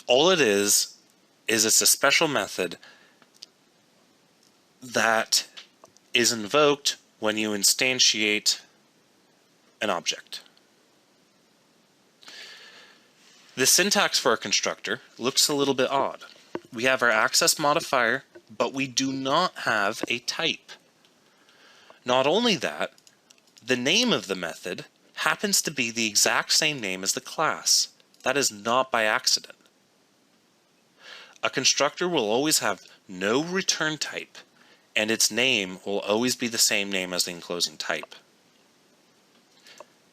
All it is it's a special method that is invoked when you instantiate an object. The syntax for a constructor looks a little bit odd. We have our access modifier, but we do not have a type. Not only that, the name of the method happens to be the exact same name as the class. That is not by accident. A constructor will always have no return type, and its name will always be the same name as the enclosing type.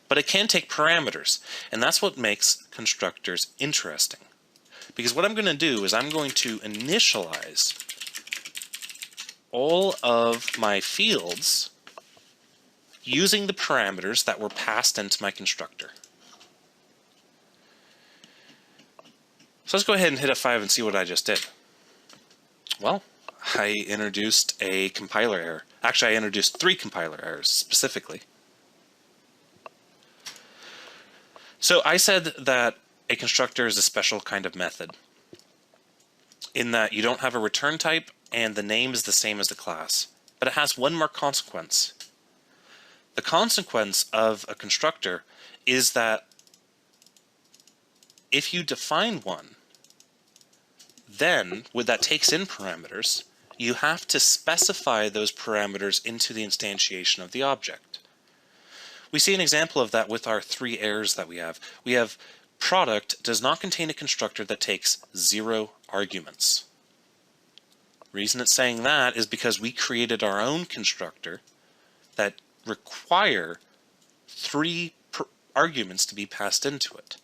But it can take parameters, and that's what makes constructors interesting. Because what I'm going to do is I'm going to initialize all of my fields using the parameters that were passed into my constructor. So let's go ahead and hit F5 and see what I just did. Well, I introduced a compiler error. Actually, I introduced 3 compiler errors specifically. So I said that a constructor is a special kind of method in that you don't have a return type and the name is the same as the class, but it has one more consequence. The consequence of a constructor is that if you define one, then that takes in parameters, you have to specify those parameters into the instantiation of the object. We see an example of that with our 3 errors that we have. We have product does not contain a constructor that takes 0 arguments. The reason it's saying that is because we created our own constructor that require 3 arguments to be passed into it.